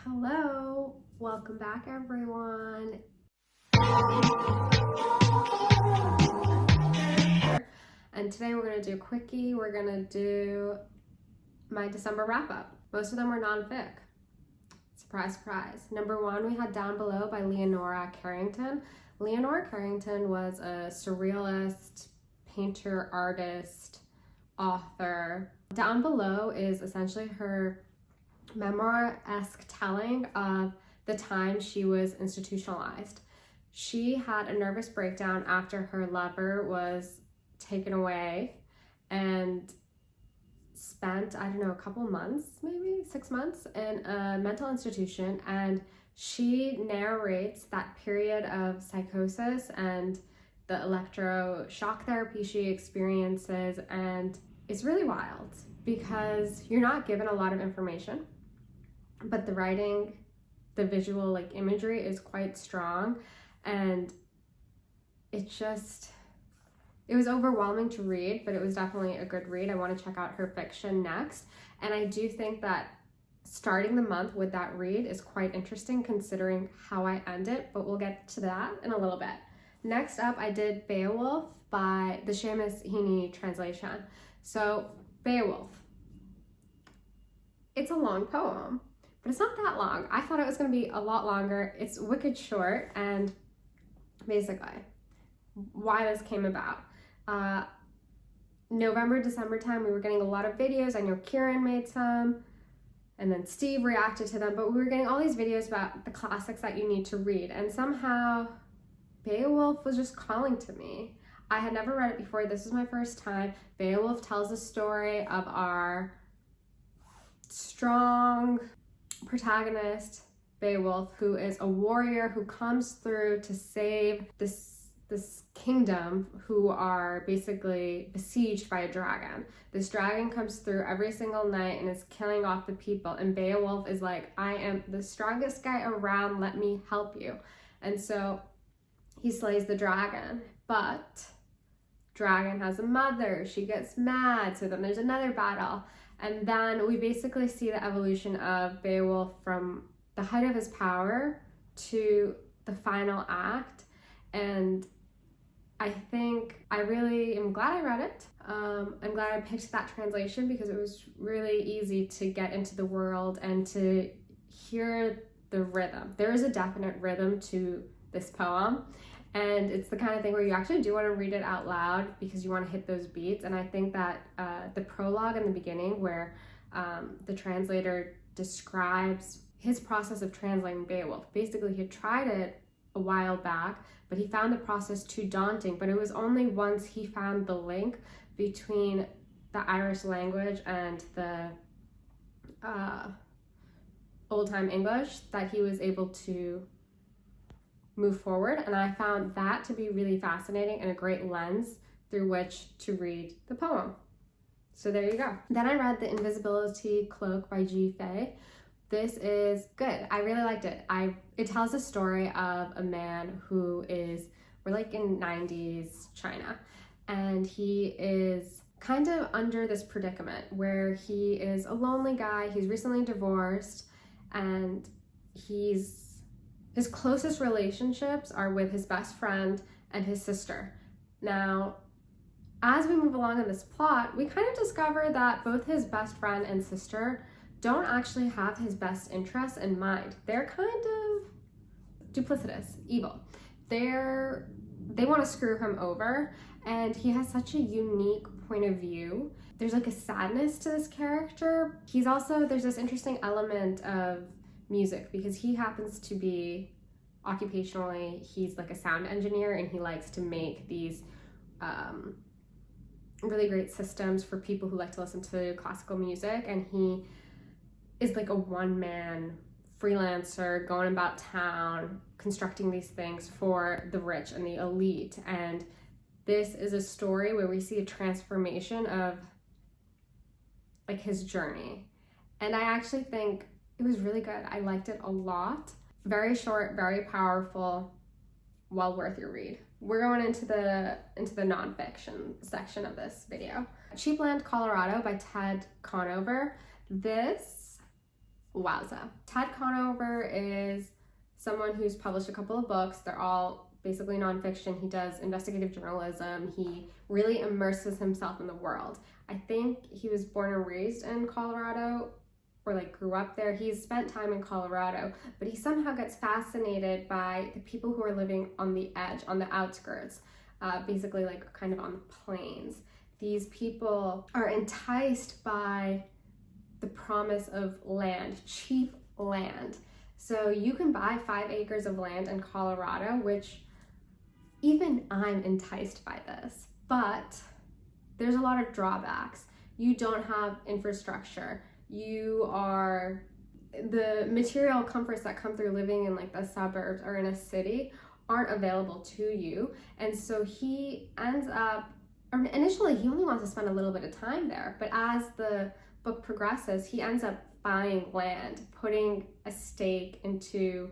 Hello, welcome back everyone. And today we're gonna do a quickie. We're gonna do my December wrap up. Most of them were non-fic. Surprise, surprise. Number one, we had Down Below by Leonora Carrington. Leonora Carrington was a surrealist, painter, artist, author. Down Below is essentially her memoir-esque telling of the time she was institutionalized. She had a nervous breakdown after her lover was taken away and spent, I don't know, a couple months, maybe 6 months in a mental institution, and she narrates that period of psychosis and the electroshock therapy she experiences, and it's really wild because you're not given a lot of information, but the writing, the visual imagery is quite strong, and it was overwhelming to read, but it was definitely a good read. I want to check out her fiction next, and I do think that starting the month with that read is quite interesting considering how I end it, but we'll get to that in a little bit. Next up, I did Beowulf by the Seamus Heaney translation. So Beowulf, it's a long poem, but it's not that long. I thought it was going to be a lot longer. It's wicked short, and basically why this came about. November, December time, we were getting a lot of videos. I know Kiran made some, and then Steve reacted to them, but we were getting all these videos about the classics that you need to read, and somehow Beowulf was just calling to me. I had never read it before. This was my first time. Beowulf tells the story of our strong protagonist, Beowulf, who is a warrior who comes through to save this kingdom who are basically besieged by a dragon. This dragon comes through every single night and is killing off the people, and Beowulf is like, I am the strongest guy around, let me help you. And so he slays the dragon, but dragon has a mother, she gets mad, so then there's another battle, and then we basically see the evolution of Beowulf from the height of his power to the final act. And I think I really am glad I read it. I'm glad I picked that translation because it was really easy to get into the world and to hear the rhythm. There is a definite rhythm to this poem, and it's the kind of thing where you actually do want to read it out loud because you want to hit those beats. And I think that the prologue in the beginning where the translator describes his process of translating Beowulf. Basically, he tried it a while back, but he found the process too daunting. But it was only once he found the link between the Irish language and the old-time English that he was able to move forward. And I found that to be really fascinating and a great lens through which to read the poem. So there you go. Then I read The Invisibility Cloak by Ge Fei. This is good. I really liked it. It tells a story of a man who we're like in 90s China, and he is kind of under this predicament where he is a lonely guy. He's recently divorced, and his closest relationships are with his best friend and his sister. Now, as we move along in this plot, we kind of discover that both his best friend and sister don't actually have his best interests in mind. They're kind of duplicitous, evil. They want to screw him over, and he has such a unique point of view. There's like a sadness to this character. There's this interesting element of music because he happens to be occupationally, he's like a sound engineer, and he likes to make these really great systems for people who like to listen to classical music, and he is like a one-man freelancer going about town constructing these things for the rich and the elite. And this is a story where we see a transformation of like his journey, and I actually think it was really good. I liked it a lot. Very short, very powerful, well worth your read. We're going into the nonfiction section of this video. Cheapland, Colorado by Ted Conover. This Wowza. Ted Conover is someone who's published a couple of books. They're all basically nonfiction. He does investigative journalism. He really immerses himself in the world. I think he was born and raised in Colorado, or like grew up there. He's spent time in Colorado, but he somehow gets fascinated by the people who are living on the edge, on the outskirts, basically like kind of on the plains. These people are enticed by the promise of land, cheap land. So you can buy 5 acres of land in Colorado, which even I'm enticed by this, but there's a lot of drawbacks. You don't have infrastructure. The material comforts that come through living in like the suburbs or in a city aren't available to you. And so he ends up, or initially he only wants to spend a little bit of time there, but as the book progresses, he ends up buying land, putting a stake into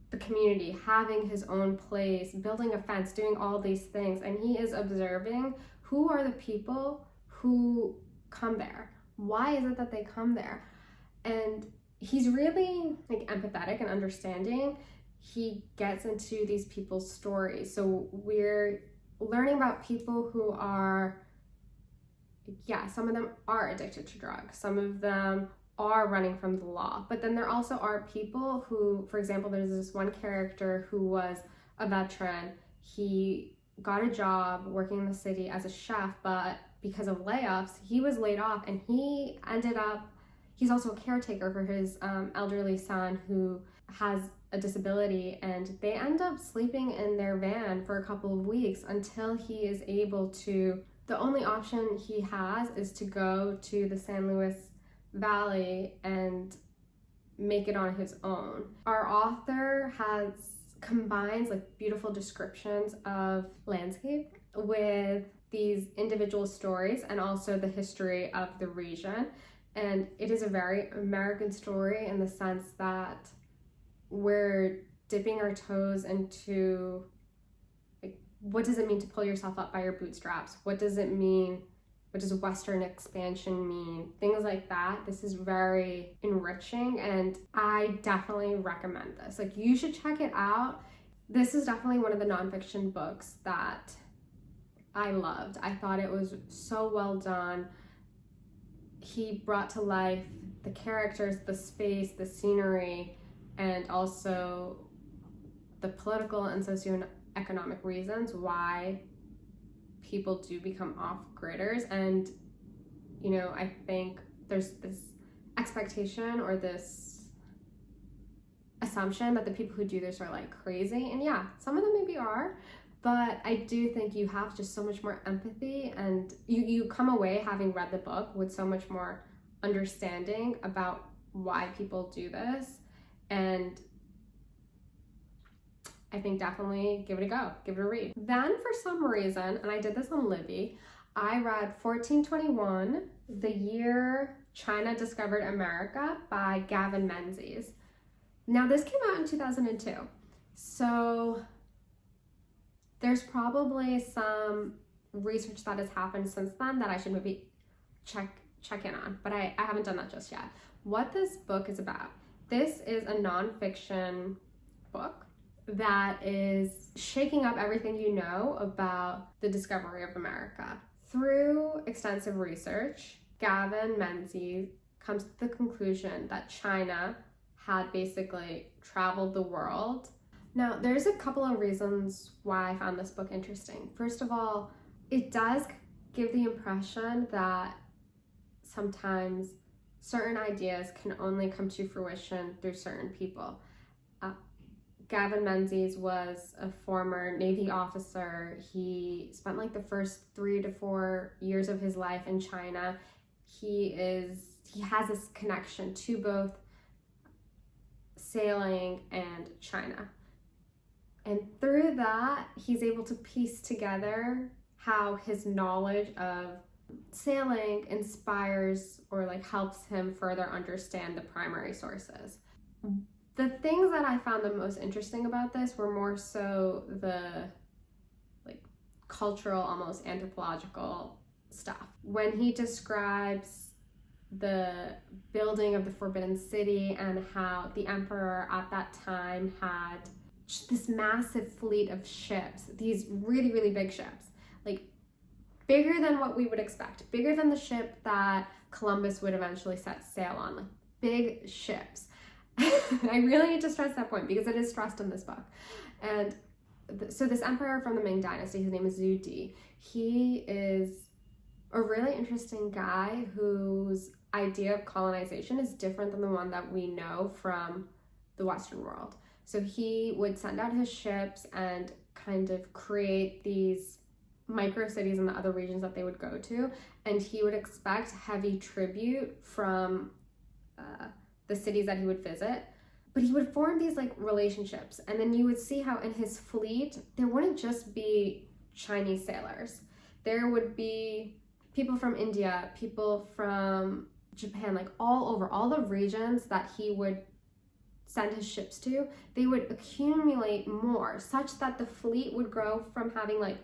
the community, having his own place, building a fence, doing all these things. And he is observing who are the people who come there. Why is it that they come there? And he's really like empathetic and understanding. He gets into these people's stories. So we're learning about people who are, some of them are addicted to drugs. Some of them are running from the law. But then there also are people who, for example, there's this one character who was a veteran. He got a job working in the city as a chef, but because of layoffs, he was laid off, and he's also a caretaker for his elderly son who has a disability, and they end up sleeping in their van for a couple of weeks until he is able to, the only option he has is to go to the San Luis Valley and make it on his own. Our author combines like beautiful descriptions of landscape with these individual stories and also the history of the region. And it is a very American story in the sense that we're dipping our toes into like, what does it mean to pull yourself up by your bootstraps? What does it mean? What does Western expansion mean? Things like that. This is very enriching, and I definitely recommend this. Like, you should check it out. This is definitely one of the nonfiction books that I loved. I thought it was so well done. He brought to life the characters, the space, the scenery, and also the political and socioeconomic reasons why people do become off-gridders. And, you know, I think there's this expectation or this assumption that the people who do this are like crazy. And yeah, some of them maybe are, but I do think you have just so much more empathy, and you come away having read the book with so much more understanding about why people do this. And I think definitely give it a go, give it a read. Then for some reason, and I did this on Libby, I read 1421, The Year China Discovered America by Gavin Menzies. Now this came out in 2002, so there's probably some research that has happened since then that I should maybe check in on, but I haven't done that just yet. What this book is about, this is a nonfiction book that is shaking up everything you know about the discovery of America. Through extensive research, Gavin Menzies comes to the conclusion that China had basically traveled the world. Now, there's a couple of reasons why I found this book interesting. First of all, it does give the impression that sometimes certain ideas can only come to fruition through certain people. Gavin Menzies was a former Navy officer. He spent like the first 3 to 4 years of his life in China. He has this connection to both sailing and China. And through that, he's able to piece together how his knowledge of sailing inspires or like helps him further understand the primary sources. The things that I found the most interesting about this were more so the like cultural, almost anthropological stuff. When he describes the building of the Forbidden City and how the emperor at that time had this massive fleet of ships, these really, really big ships, like bigger than what we would expect, bigger than the ship that Columbus would eventually set sail on, like big ships. I really need to stress that point because it is stressed in this book. And so this emperor from the Ming Dynasty, his name is Zhu Di, he is a really interesting guy whose idea of colonization is different than the one that we know from the Western world. So he would send out his ships and kind of create these micro cities in the other regions that they would go to, and he would expect heavy tribute from the cities that he would visit. But he would form these like relationships, and then you would see how in his fleet there wouldn't just be Chinese sailors. There would be people from India, people from Japan, like all over, all the regions that he would send his ships to, they would accumulate more, such that the fleet would grow from having like,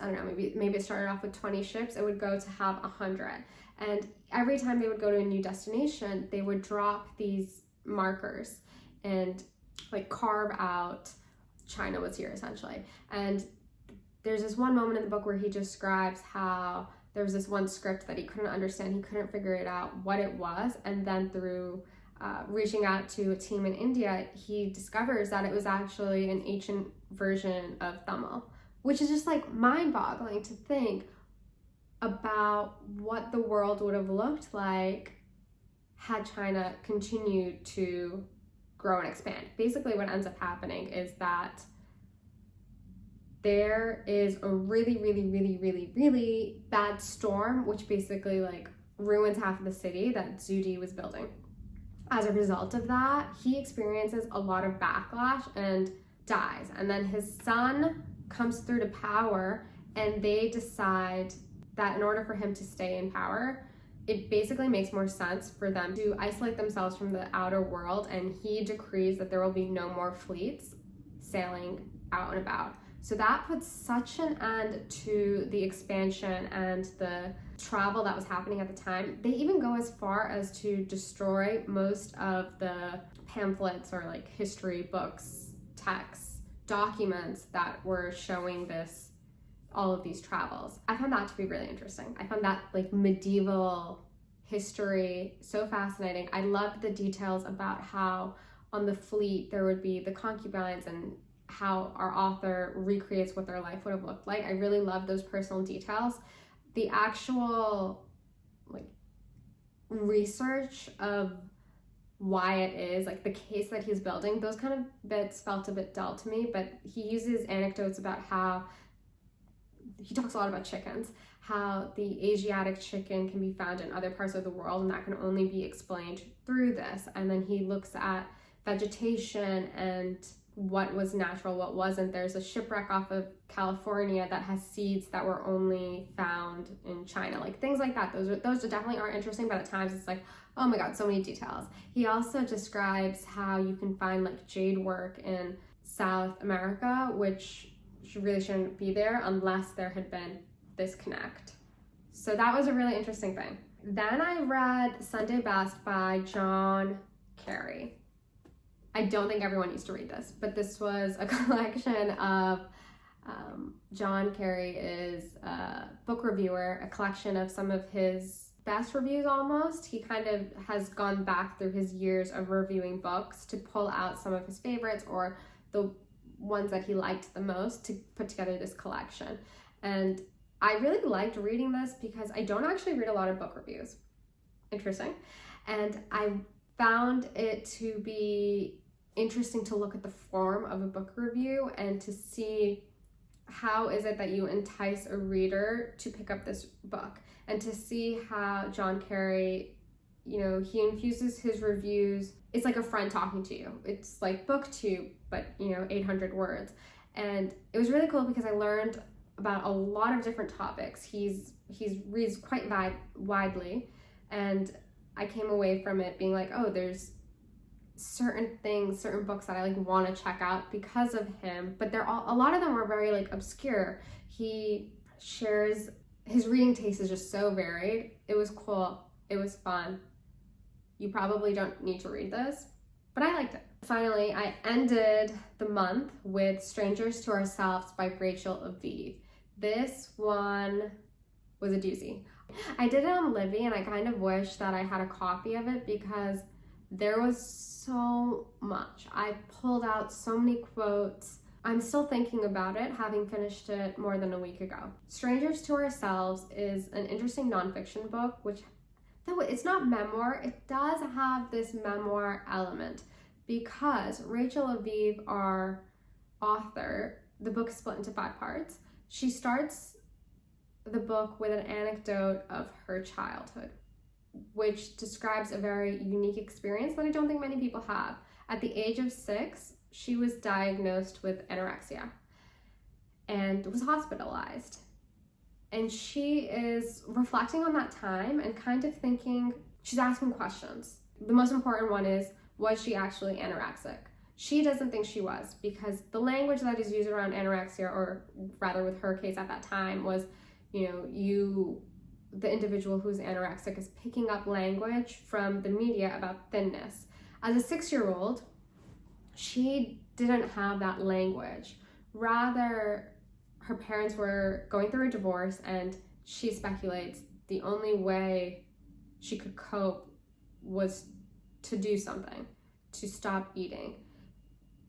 I don't know, maybe it started off with 20 ships, it would go to have 100. And every time they would go to a new destination, they would drop these markers and like carve out China was here essentially. And there's this one moment in the book where he describes how there was this one script that he couldn't understand, he couldn't figure it out what it was, and then through reaching out to a team in India, he discovers that it was actually an ancient version of Tamil, which is just like mind-boggling to think about what the world would have looked like had China continued to grow and expand. Basically what ends up happening is that there is a really, really, really, really, really bad storm, which basically like ruins half of the city that Zhu Di was building. As a result of that, he experiences a lot of backlash and dies. And then his son comes through to power, and they decide that in order for him to stay in power, it basically makes more sense for them to isolate themselves from the outer world, and he decrees that there will be no more fleets sailing out and about. So that puts such an end to the expansion and the travel that was happening at the time. They even go as far as to destroy most of the pamphlets or like history books, texts, documents that were showing all of these travels. I found that to be really interesting. I found that like medieval history so fascinating. I loved the details about how on the fleet there would be the concubines and how our author recreates what their life would have looked like. I really love those personal details. The actual like research of why it is, like the case that he's building, those kind of bits felt a bit dull to me, but he uses anecdotes about how he talks a lot about chickens, how the Asiatic chicken can be found in other parts of the world, and that can only be explained through this. And then he looks at vegetation and what was natural, what wasn't. There's a shipwreck off of California that has seeds that were only found in China, like things like that. Those definitely are interesting, but at times it's like, oh my god, so many details. He also describes how you can find like jade work in South America, which really shouldn't be there unless there had been this connect. So that was a really interesting thing. Then I read Sunday Best by John Carey. I don't think everyone needs to read this, but this was a collection of John Carey is a book reviewer, a collection of some of his best reviews almost. He kind of has gone back through his years of reviewing books to pull out some of his favorites or the ones that he liked the most to put together this collection. And I really liked reading this because I don't actually read a lot of book reviews. Interesting. And I found it to be interesting to look at the form of a book review and to see how is it that you entice a reader to pick up this book, and to see how John Carey, you know, he infuses his reviews. It's like a friend talking to you. It's like booktube, but 800 words. And it was really cool because I learned about a lot of different topics. He reads quite widely, and I came away from it being like, oh, there's certain books that I like want to check out because of him, but a lot of them were very like obscure. He shares his reading taste is just so varied. It was cool. It was fun. You probably don't need to read this, but I liked it. Finally, I ended the month with Strangers to Ourselves by Rachel Aviv. This one was a doozy. I did it on Libby, and I kind of wish that I had a copy of it because there was so much. I pulled out so many quotes. I'm still thinking about it, having finished it more than a week ago. Strangers to Ourselves is an interesting nonfiction book, which, though it's not memoir, it does have this memoir element because Rachel Aviv, our author, the book is split into 5 parts. She starts the book with an anecdote of her childhood, which describes a very unique experience that I don't think many people have. At the age of 6, she was diagnosed with anorexia and was hospitalized. And she is reflecting on that time and kind of thinking, she's asking questions. The most important one is, was she actually anorexic? She doesn't think she was, because the language that is used around anorexia, or rather with her case at that time, was, the individual who's anorexic is picking up language from the media about thinness. As a 6-year-old, she didn't have that language. Rather, her parents were going through a divorce, and she speculates the only way she could cope was to do something, to stop eating.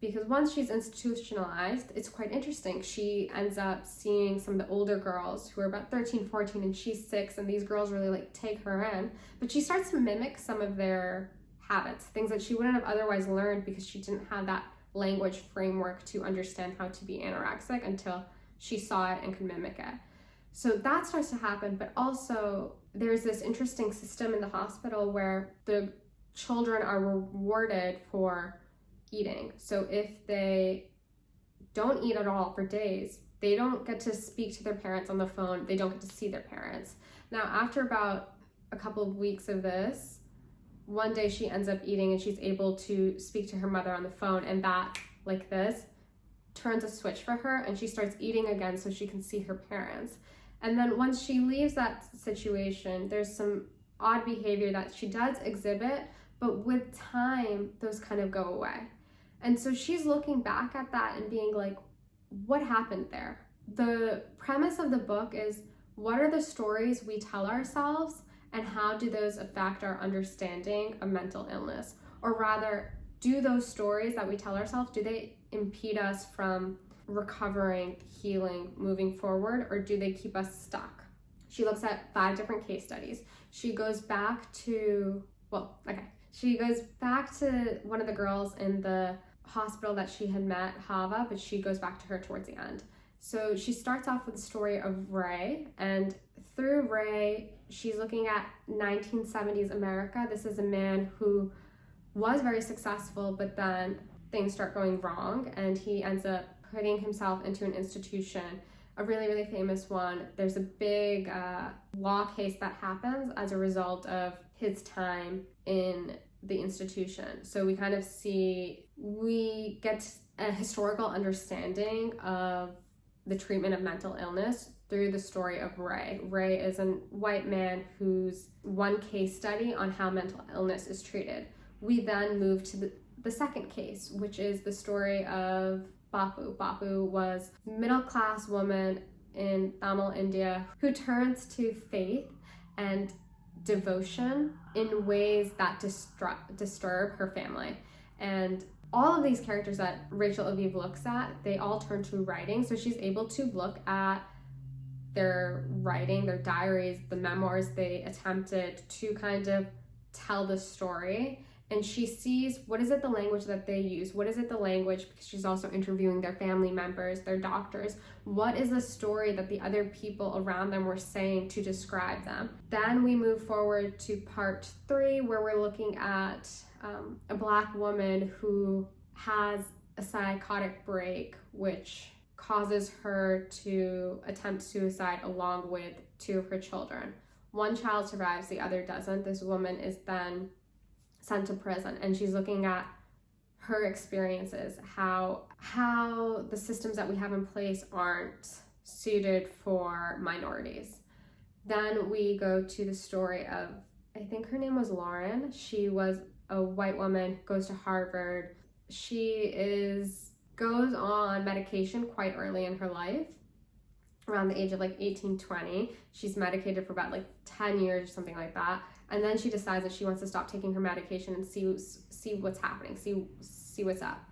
Because once she's institutionalized, it's quite interesting. She ends up seeing some of the older girls who are about 13, 14, and she's 6, and these girls really take her in. But she starts to mimic some of their habits, things that she wouldn't have otherwise learned because she didn't have that language framework to understand how to be anorexic until she saw it and could mimic it. So that starts to happen, but also there's this interesting system in the hospital where the children are rewarded for eating. So if they don't eat at all for days, they don't get to speak to their parents on the phone, they don't get to see their parents. Now, after about a couple of weeks of this, one day she ends up eating and she's able to speak to her mother on the phone, and that, like this, turns a switch for her and she starts eating again so she can see her parents. And then once she leaves that situation, there's some odd behavior that she does exhibit, but with time, those kind of go away. And so she's looking back at that and being like, what happened there? The premise of the book is, what are the stories we tell ourselves and how do those affect our understanding of mental illness? Or rather, do those stories that we tell ourselves, do they impede us from recovering, healing, moving forward, or do they keep us stuck? She looks at 5 different case studies. She goes back to one of the girls in the hospital that she had met, Hava, but she goes back to her towards the end. So she starts off with the story of Ray, and through Ray, she's looking at 1970s America. This is a man who was very successful, but then things start going wrong, and he ends up putting himself into an institution, a really, really famous one. There's a big law case that happens as a result of his time in the institution. So we get a historical understanding of the treatment of mental illness through the story of Ray. Ray is a white man who's one case study on how mental illness is treated. We then move to the second case, which is the story of Bapu. Bapu was a middle-class woman in Tamil India who turns to faith and devotion in ways that disturb her family. And all of these characters that Rachel Aviv looks at, they all turn to writing. So she's able to look at their writing, their diaries, the memoirs they attempted to kind of tell the story. And she sees, what is it the language that they use? What is it the language, because she's also interviewing their family members, their doctors. What is the story that the other people around them were saying to describe them? Then we move forward to part 3, where we're looking at a Black woman who has a psychotic break, which causes her to attempt suicide along with 2 of her children. One child survives, the other doesn't. This woman is then sent to prison, and she's looking at her experiences, how the systems that we have in place aren't suited for minorities. Then we go to the story of I think her name was Lauren. She was a white woman, goes to Harvard. She goes on medication quite early in her life, around the age of like 18, 20. She's medicated for about like 10 years or something like that. And then she decides that she wants to stop taking her medication and see what's happening, see what's up.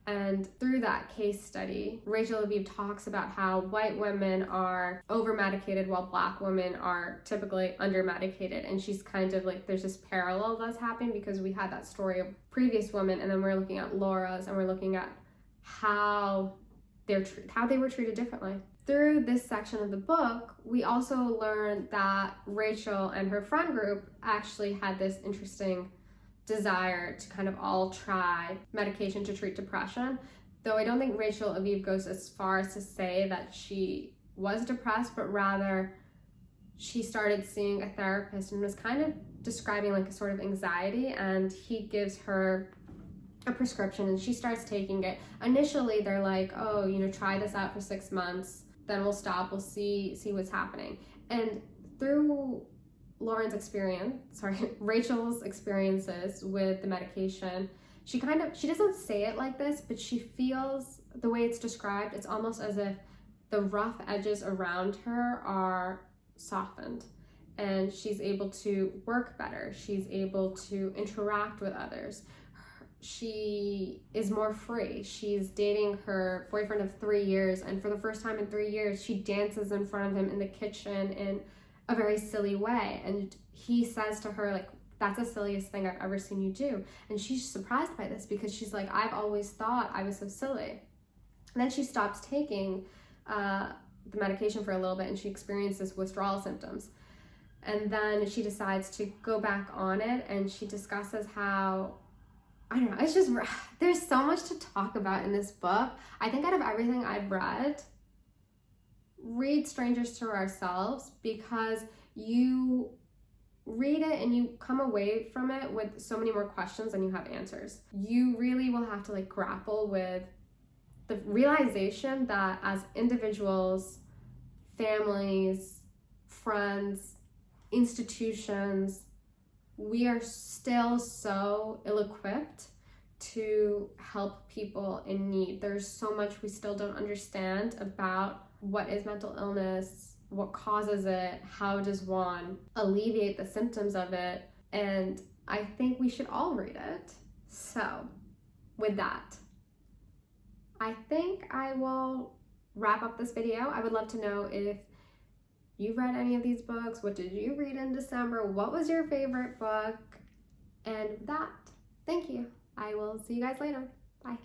And through that case study, Rachel Aviv talks about how white women are over-medicated while black women are typically under-medicated. And she's kind of like, there's this parallel that's happening because we had that story of previous women, and then we're looking at Laura's, and we're looking at how they were treated differently. Through this section of the book, we also learned that Rachel and her friend group actually had this interesting desire to kind of all try medication to treat depression. Though I don't think Rachel Aviv goes as far as to say that she was depressed, but rather she started seeing a therapist and was kind of describing like a sort of anxiety, and he gives her a prescription and she starts taking it. Initially, they're like, oh, you know, try this out for 6 months, then we'll stop, we'll see what's happening. And through Rachel's experiences with the medication, she doesn't say it like this, but she feels the way it's described, it's almost as if the rough edges around her are softened and she's able to work better. She's able to interact with others. She is more free. She's dating her boyfriend of 3 years, and for the first time in 3 years, she dances in front of him in the kitchen in a very silly way. And he says to her, like, that's the silliest thing I've ever seen you do. And she's surprised by this because she's like, I've always thought I was so silly. And then she stops taking the medication for a little bit, and she experiences withdrawal symptoms. And then she decides to go back on it, and she discusses how, I don't know, it's just, there's so much to talk about in this book. I think out of everything I've read Strangers to Ourselves, because you read it and you come away from it with so many more questions than you have answers. You really will have to like grapple with the realization that as individuals, families, friends, institutions, we are still so ill-equipped to help people in need. There's so much we still don't understand about what is mental illness, what causes it, how does one alleviate the symptoms of it, and I think we should all read it. So, with that, I think I will wrap up this video. I would love to know if you've read any of these books. What did you read in December? What was your favorite book? And with that, thank you. I will see you guys later. Bye.